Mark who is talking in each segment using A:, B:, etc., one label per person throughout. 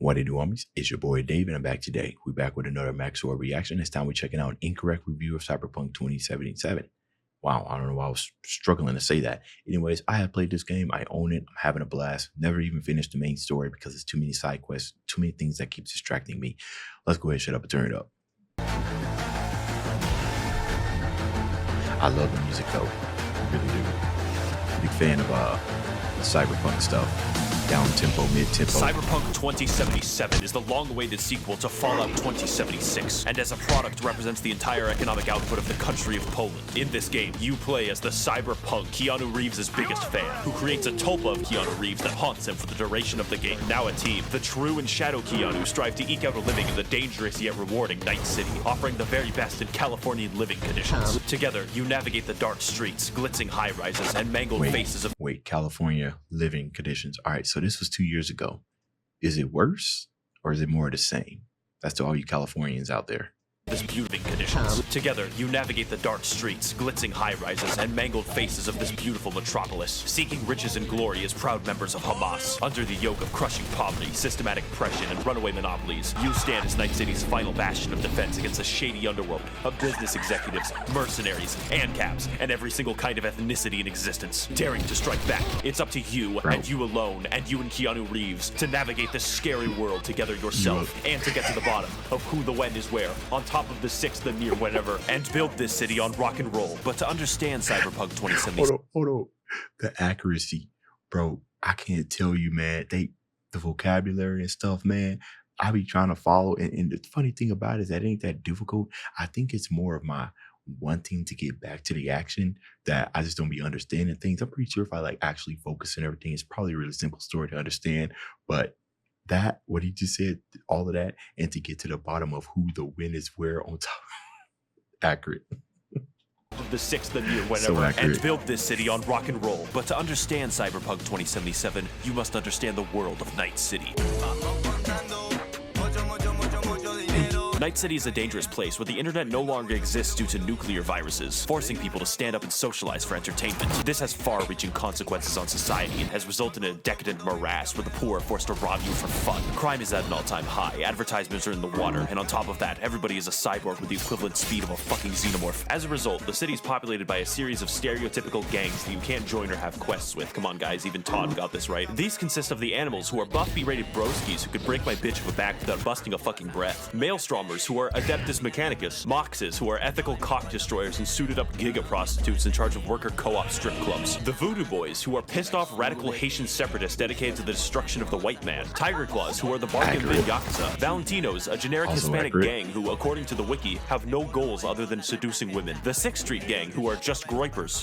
A: What it do, homies? It's your boy Dave, and I'm back today. We're back with another Max0r reaction. This time we're checking out an incorrect review of Cyberpunk 2077. Wow, I don't know why I was struggling to say that. Anyways, I have played this game. I own it. I'm having a blast. Never even finished the main story because there's too many side quests, too many things that keep distracting me. Let's go ahead, shut up, and turn it up. I love the music though. I really do. Big fan of the Cyberpunk stuff. Down-tempo, mid-tempo.
B: Cyberpunk 2077 is the long-awaited sequel to Fallout 2076, and as a product represents the entire economic output of the country of Poland. In this game, you play as the Cyberpunk, Keanu Reeves' biggest fan, who creates a tulpa of Keanu Reeves that haunts him for the duration of the game. Now a team, the true and shadow Keanu strive to eke out a living in the dangerous yet rewarding Night City, offering the very best in Californian living conditions. Together, you navigate the dark streets, glitzing high-rises, and mangled faces of—
A: California living conditions. All right, so this was 2 years ago. Is it worse or is it more of the same? That's to all you Californians out there.
B: This beautiful conditions. Together, you navigate the dark streets, glitzing high-rises, and mangled faces of this beautiful metropolis, seeking riches and glory as proud members of Hamas. Under the yoke of crushing poverty, systematic oppression, and runaway monopolies, you stand as Night City's final bastion of defense against a shady underworld of business executives, mercenaries, ANCAPs, and every single kind of ethnicity in existence. Daring to strike back, it's up to you, and you alone, and you and Keanu Reeves, to navigate this scary world together yourself, and to get to the bottom of who the when is where, on top of the sixth, the near, whatever, and build this city on rock and roll. But to understand Cyberpunk 2077,
A: hold on. The accuracy, bro. I can't tell you, man. The vocabulary and stuff, man. I be trying to follow, and the funny thing about it is that it ain't that difficult. I think it's more of my wanting to get back to the action that I just don't be understanding things. I'm pretty sure if I like actually focus on everything, it's probably a really simple story to understand, but that, what he just said, all of that, and to get to the bottom of who the win is where on top. Accurate.
B: The sixth, the near, whatever, and build this city on rock and roll. But to understand Cyberpunk 2077, you must understand the world of Night City. Night City is a dangerous place where the internet no longer exists due to nuclear viruses, forcing people to stand up and socialize for entertainment. This has far-reaching consequences on society and has resulted in a decadent morass where the poor are forced to rob you for fun. Crime is at an all-time high, advertisements are in the water, and on top of that, everybody is a cyborg with the equivalent speed of a fucking xenomorph. As a result, the city is populated by a series of stereotypical gangs that you can't join or have quests with. Come on guys, even Todd got this right. These consist of the animals, who are buff B-rated broskies who could break my bitch of a back without busting a fucking breath. Maelstromers, who are Adeptus Mechanicus, Moxes, who are ethical cock destroyers and suited up giga prostitutes in charge of worker co-op strip clubs. The Voodoo Boys, who are pissed off radical Haitian separatists dedicated to the destruction of the white man. Tiger Claws, who are the bargain bin Yakuza. Valentinos, a generic Hispanic gang who, according to the wiki, have no goals other than seducing women. The 6th Street gang, who are just groypers.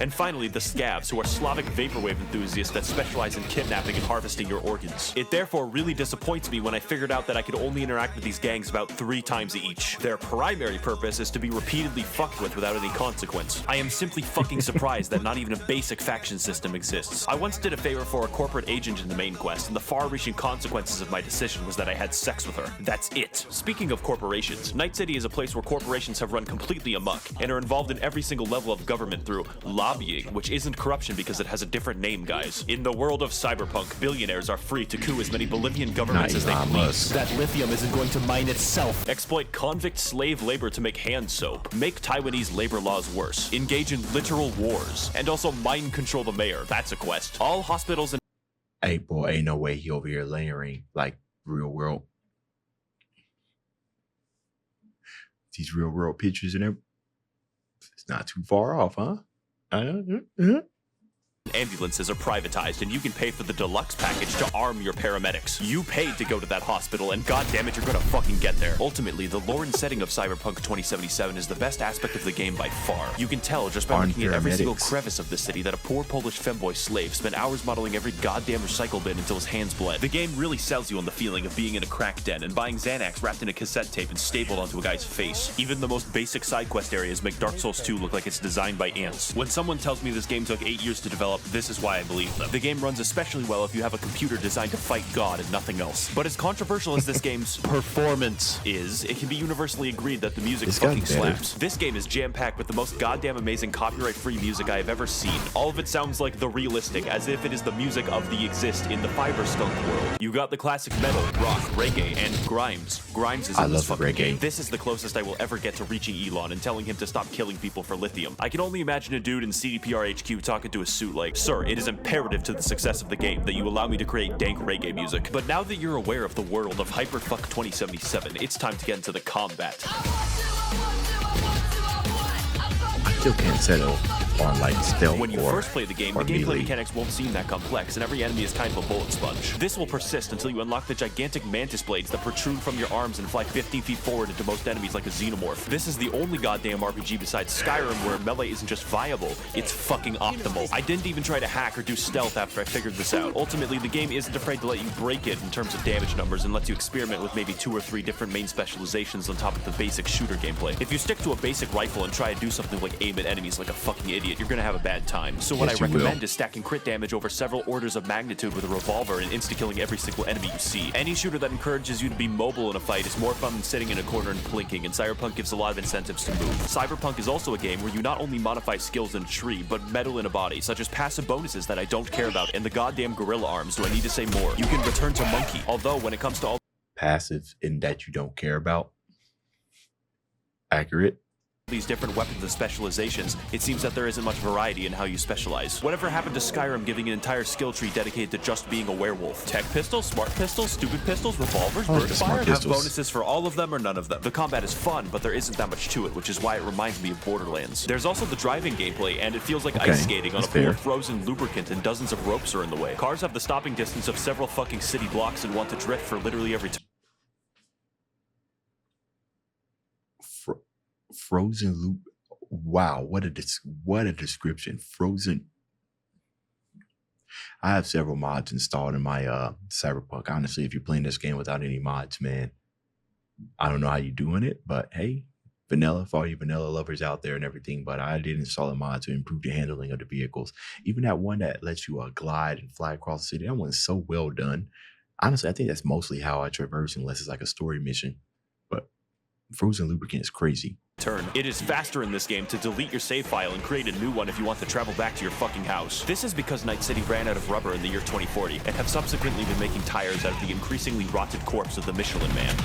B: And finally, the Scabs, who are Slavic vaporwave enthusiasts that specialize in kidnapping and harvesting your organs. It therefore really disappoints me when I figured out that I could only interact with these gangs about 3 times each. Their primary purpose is to be repeatedly fucked with without any consequence. I am simply fucking surprised that not even a basic faction system exists. I once did a favor for a corporate agent in the main quest, and the far-reaching consequences of my decision was that I had sex with her. That's it. Speaking of corporations, Night City is a place where corporations have run completely amok and are involved in every single level of government through lobbying, which isn't corruption because it has a different name, guys. In the world of Cyberpunk, billionaires are free to coup as many Bolivian governments as they please. That lithium isn't going to mine itself. Exploit convict slave labor to make hand soap, make Taiwanese labor laws worse, engage in literal wars, and also mind control the mayor. That's a quest. All hospitals and—
A: Hey boy, ain't no way he over here layering like real world. These real world pictures and everything. It's not too far off, huh?
B: Ambulances are privatized, and you can pay for the deluxe package to arm your paramedics. You paid to go to that hospital, and goddammit, you're gonna fucking get there. Ultimately, the lore and setting of Cyberpunk 2077 is the best aspect of the game by far. You can tell just by looking at every single crevice of the city that a poor Polish femboy slave spent hours modeling every goddamn recycle bin until his hands bled. The game really sells you on the feeling of being in a crack den and buying Xanax wrapped in a cassette tape and stapled onto a guy's face. Even the most basic side quest areas make Dark Souls 2 look like it's designed by ants. When someone tells me this game took 8 years to develop, up, this is why I believe them. The game runs especially well if you have a computer designed to fight God and nothing else. But as controversial as this game's performance is, it can be universally agreed that the music fucking slaps. This game is jam-packed with the most goddamn amazing copyright-free music I have ever seen. All of it sounds like the realistic, as if it is the music of the exist in the Fiber Skunk world. You got the classic metal, rock, reggae, and grimes. Grimes is in this fucking game. This is the closest I will ever get to reaching Elon and telling him to stop killing people for lithium. I can only imagine a dude in CDPR HQ talking to a suit like, "Sir, it is imperative to the success of the game that you allow me to create dank reggae music." But now that you're aware of the world of Hyperfuck 2077, it's time to get into the combat.
A: I still can't settle on like stealth.
B: When you first play the game, the gameplay
A: melee
B: mechanics won't seem that complex, and every enemy is kind of a bullet sponge. This will persist until you unlock the gigantic mantis blades that protrude from your arms and fly 15 feet forward into most enemies like a xenomorph. This is the only goddamn RPG besides Skyrim where melee isn't just viable, it's fucking optimal. I didn't even try to hack or do stealth after I figured this out. Ultimately, the game isn't afraid to let you break it in terms of damage numbers and lets you experiment with maybe 2 or 3 different main specializations on top of the basic shooter gameplay. If you stick to a basic rifle and try to do something like aim at enemies like a fucking idiot, you're gonna have a bad time. So what I recommend is stacking crit damage over several orders of magnitude with a revolver and insta-killing every single enemy you see. Any shooter that encourages you to be mobile in a fight is more fun than sitting in a corner and blinking, and Cyberpunk gives a lot of incentives to move. Cyberpunk is also a game where you not only modify skills in a tree, but metal in a body, such as passive bonuses that I don't care about, and the goddamn gorilla arms. Do I need to say more? You can return to monkey, although when it comes to all
A: passive in that you don't care about. Accurate.
B: these different weapons and specializations, it seems that there isn't much variety in how you specialize. Whatever happened to Skyrim giving an entire skill tree dedicated to just being a werewolf? Tech pistols, smart pistols, stupid pistols, revolvers, burst fire, have bonuses for all of them or none of them. The combat is fun, but there isn't that much to it, which is why it reminds me of Borderlands. There's also the driving gameplay, and it feels like ice skating on a pool of frozen lubricant and dozens of ropes are in the way. Cars have the stopping distance of several fucking city blocks and want to drift for literally every time.
A: Frozen loop. Wow, what a description. Frozen. I have several mods installed in my Cyberpunk. Honestly, if you're playing this game without any mods, man, I don't know how you're doing it, but hey, vanilla for all you vanilla lovers out there and everything. But I did install a mod to improve the handling of the vehicles. Even that one that lets you glide and fly across the city, that one's so well done. Honestly, I think that's mostly how I traverse, unless it's like a story mission. But frozen lubricant is crazy.
B: It is faster in this game to delete your save file and create a new one if you want to travel back to your fucking house. This is because Night City ran out of rubber in the year 2040 and have subsequently been making tires out of the increasingly rotted corpse of the Michelin Man.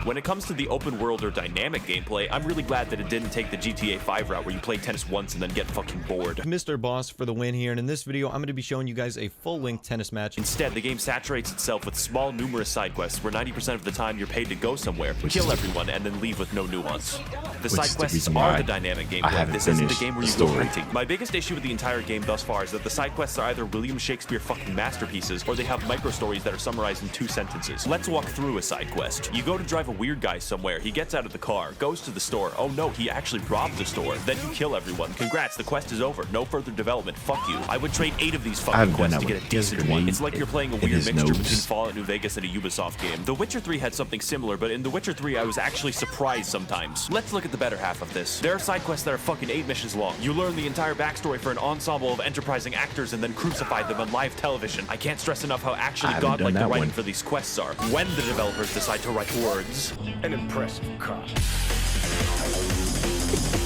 B: When it comes to the open world or dynamic gameplay, I'm really glad that it didn't take the GTA 5 route where you play tennis once and then get fucking bored.
C: Mr. Boss for the win here, and in this video, I'm going to be showing you guys a full-length tennis match.
B: Instead, the game saturates itself with small, numerous side quests where 90% of the time you're paid to go somewhere, kill everyone, and then leave with no nuance. The side quests are the dynamic gameplay. This isn't the game where you go hunting. My biggest issue with the entire game thus far is that the side quests are either William Shakespeare fucking masterpieces, or they have micro stories that are summarized in 2 sentences. Let's walk through a side quest. You go to drive a weird guy somewhere. He gets out of the car, goes to the store. Oh no, he actually robbed the store. Then you kill everyone. Congrats, the quest is over. No further development. Fuck you. I would trade 8 of these fucking quests to get a decent one. It's like you're playing a weird mixture between Fallout New Vegas and a Ubisoft game. The Witcher 3 had something similar, but in The Witcher 3 I was actually surprised sometimes. Let's look at the better half of this. There are side quests that are fucking 8 missions long. You learn the entire backstory for an ensemble of enterprising actors and then crucify them on live television. I can't stress enough how actually godlike the writing for these quests are. When the developers decide to write words.
D: An impressive cop.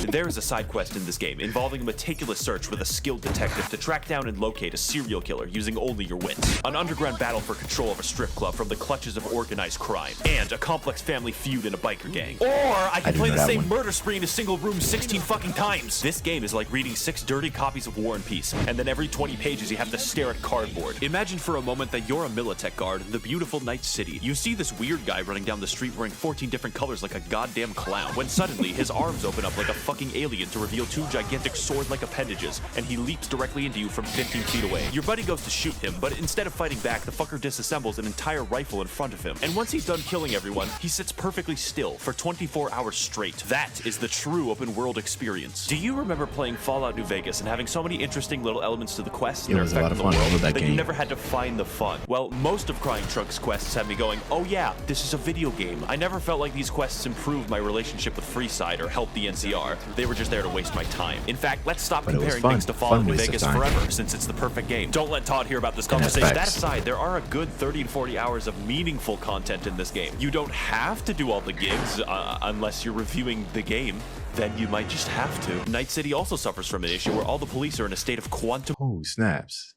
B: There is a side quest in this game involving a meticulous search with a skilled detective to track down and locate a serial killer using only your wits, an underground battle for control of a strip club from the clutches of organized crime, and a complex family feud in a biker gang. Or I can play the same murder spree in a single room 16 fucking times. This game is like reading 6 dirty copies of War and Peace, and then every 20 pages you have to stare at cardboard. Imagine for a moment that you're a Militech guard in the beautiful Night City. You see this weird guy running down the street wearing 14 different colors like a goddamn clown, when suddenly his arms open up like a fucking alien to reveal 2 gigantic sword-like appendages, and he leaps directly into you from 15 feet away. Your buddy goes to shoot him, but instead of fighting back, the fucker disassembles an entire rifle in front of him. And once he's done killing everyone, he sits perfectly still for 24 hours straight. That is the true open-world experience. Do you remember playing Fallout New Vegas and having so many interesting little elements to the quests and their effect on the world that you never had to find the fun? Well, most of Crying Trunk's quests had me going, oh yeah, this is a video game. I never felt like these quests improved my relationship with Freeside or helped the NCR. They were just there to waste my time. In fact, let's stop
A: But it was
B: comparing
A: fun.
B: things to
A: Fun
B: Fallout New
A: waste of
B: Vegas
A: time.
B: forever, since it's the perfect game. Don't let Todd hear about this
A: And that's
B: conversation. That
A: facts.
B: aside, there are a good 30 to 40 hours of meaningful content in this game. You don't have to do all the gigs unless you're reviewing the game. Then you might just have to. Night City also suffers from an issue where all the police are in a state of quantum.
A: Oh, snaps.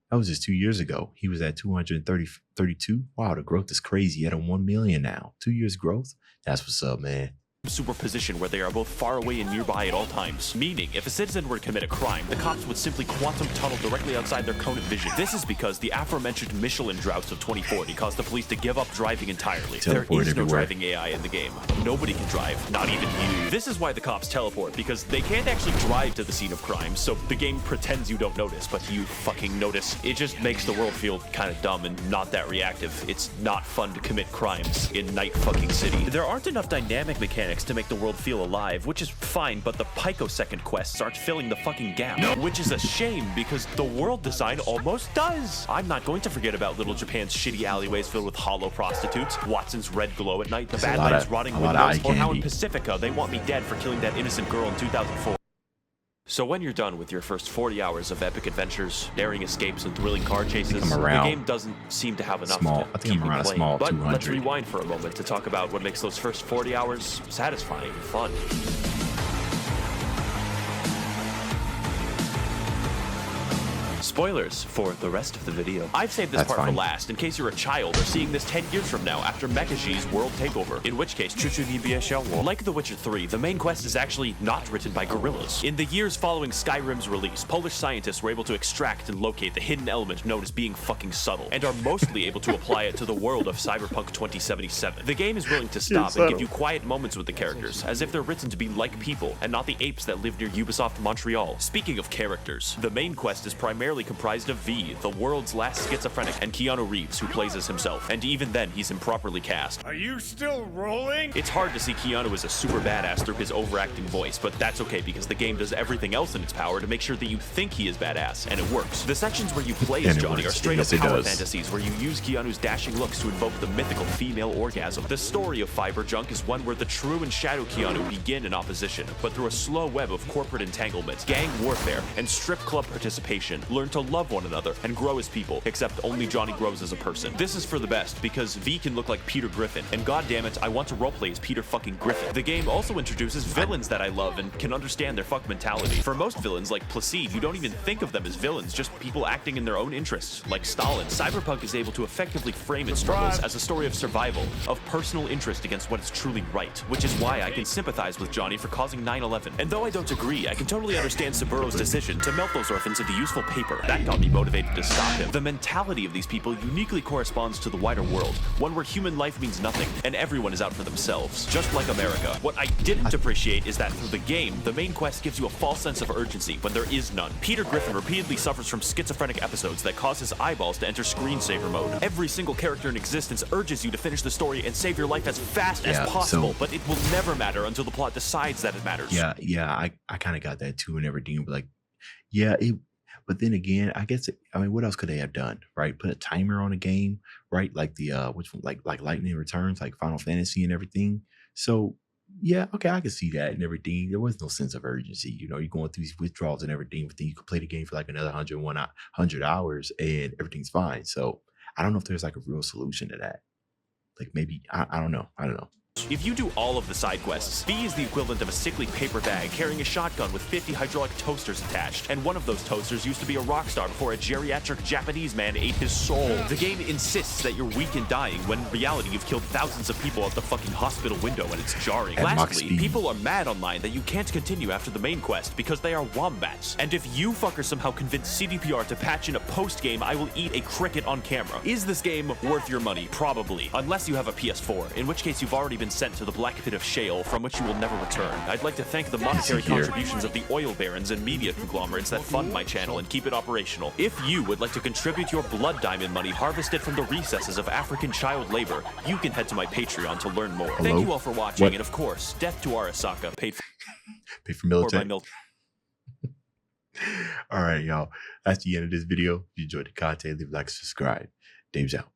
A: That was just 2 years ago. He was at 232. Wow, the growth is crazy. At a 1 million now. 2 years growth? That's what's up, man.
B: Superposition where they are both far away and nearby at all times. Meaning, if a citizen were to commit a crime, the cops would simply quantum tunnel directly outside their cone of vision. This is because the aforementioned Michelin droughts of 2040 caused the police to give up driving entirely. There
A: Teleport
B: is no
A: everywhere.
B: driving AI in the game. Nobody can drive, not even you. This is why the cops teleport, because they can't actually drive to the scene of crime, so the game pretends you don't notice, but you fucking notice. It just makes the world feel kind of dumb and not that reactive. It's not fun to commit crimes in Night fucking City. There aren't enough dynamic mechanics to make the world feel alive, which is fine, but the picosecond quests aren't filling the fucking gap. Which is a shame, because the world design almost does. I'm not going to forget about Little Japan's shitty alleyways filled with hollow prostitutes, Watson's red glow at night, the
A: There's a lot
B: Badlands
A: of-
B: rotting
A: a lot of
B: windows,
A: eye
B: or how in
A: candy.
B: Pacifica they want me dead for killing that innocent girl in 2004. So when you're done with your first 40 hours of epic adventures, daring escapes, and thrilling car chases,
A: I'm
B: the
A: around
B: game doesn't seem to have enough
A: small-
B: to
A: I think
B: keep
A: I'm
B: me
A: around a
B: playing.
A: small
B: But let's
A: 200.
B: rewind for a moment to talk about what makes those first 40 hours satisfying and fun. Spoilers for the rest of the video. I've saved this
A: That's
B: part
A: fine.
B: for last in case you're a child or seeing this 10 years from now after Mekaji's world takeover, in which case like The Witcher 3, the main quest is actually not written by guerrillas. In the years following Skyrim's release, Polish scientists were able to extract and locate the hidden element known as being fucking subtle, and are mostly able to apply it to the world of Cyberpunk 2077. The game is willing to stop and give you quiet moments with the characters, as if they're written to be like people, and not the apes that live near Ubisoft Montreal. Speaking of characters, the main quest is primarily comprised of V, the world's last schizophrenic, and Keanu Reeves, who plays as himself, and even then he's improperly cast.
D: Are you still rolling?
B: It's hard to see Keanu as a super badass through his overacting voice, but that's okay because the game does everything else in its power to make sure that you think he is badass, and it works. The sections where you play as
A: And it
B: Johnny
A: works.
B: are straight
A: Yes,
B: up
A: it
B: power
A: does.
B: fantasies where you use Keanu's dashing looks to invoke the mythical female orgasm. The story of Cyberpunk is one where the true and shadow Keanu begin in opposition, but through a slow web of corporate entanglement, gang warfare, and strip club participation, learn to love one another and grow as people, except only Johnny grows as a person. This is for the best, because V can look like Peter Griffin, and goddammit, I want to roleplay as Peter fucking Griffin. The game also introduces villains that I love and can understand their fuck mentality. For most villains, like Placide, you don't even think of them as villains, just people acting in their own interests, like Stalin. Cyberpunk is able to effectively frame its struggles as a story of survival, of personal interest against what is truly right, which is why I can sympathize with Johnny for causing 9/11. And though I don't agree, I can totally understand Saburo's decision to melt those orphans into useful paper. That got me motivated to stop him. The mentality of these people uniquely corresponds to the wider world, one where human life means nothing, and everyone is out for themselves, just like America. What I didn't appreciate is that through the game, the main quest gives you a false sense of urgency when there is none. Peter Griffin repeatedly suffers from schizophrenic episodes that cause his eyeballs to enter screensaver mode. Every single character in existence urges you to finish the story and save your life as fast as possible, but it will never matter until the plot decides that it matters.
A: I kind of got that too and everything, but but then again, I guess what else could they have done, right? Put a timer on a game, right? Like the which one, like Lightning Returns, like Final Fantasy and everything. So yeah, okay, I can see that and everything. There was no sense of urgency. You're going through these withdrawals and everything, but then you could play the game for like another 100 hours and everything's fine. So I don't know if there's like a real solution to that. Like maybe I don't know.
B: If you do all of the side quests, V is the equivalent of a sickly paper bag carrying a shotgun with 50 hydraulic toasters attached, and one of those toasters used to be a rock star before a geriatric Japanese man ate his soul. The game insists that you're weak and dying, when in reality you've killed thousands of people out the fucking hospital window, and it's jarring.
A: At max
B: Lastly,
A: speed.
B: people are mad online that you can't continue after the main quest because they are wombats. And if you fuckers somehow convince CDPR to patch in a post-game, I will eat a cricket on camera. Is this game worth your money? Probably. Unless you have a PS4, in which case you've already been sent to the black pit of shale from which you will never return. I'd like to thank the monetary contributions of the oil barons and media conglomerates that fund my channel and keep it operational. If you would like to contribute your blood diamond money harvested from the recesses of African child labor, you can head to my Patreon to learn more. Thank you all for watching, and of course, death to Arasaka, paid for
A: Pay for
B: by
A: military.
B: milk.
A: All right, y'all. That's the end of this video. If you enjoyed the content, leave a like, subscribe. Dave's out.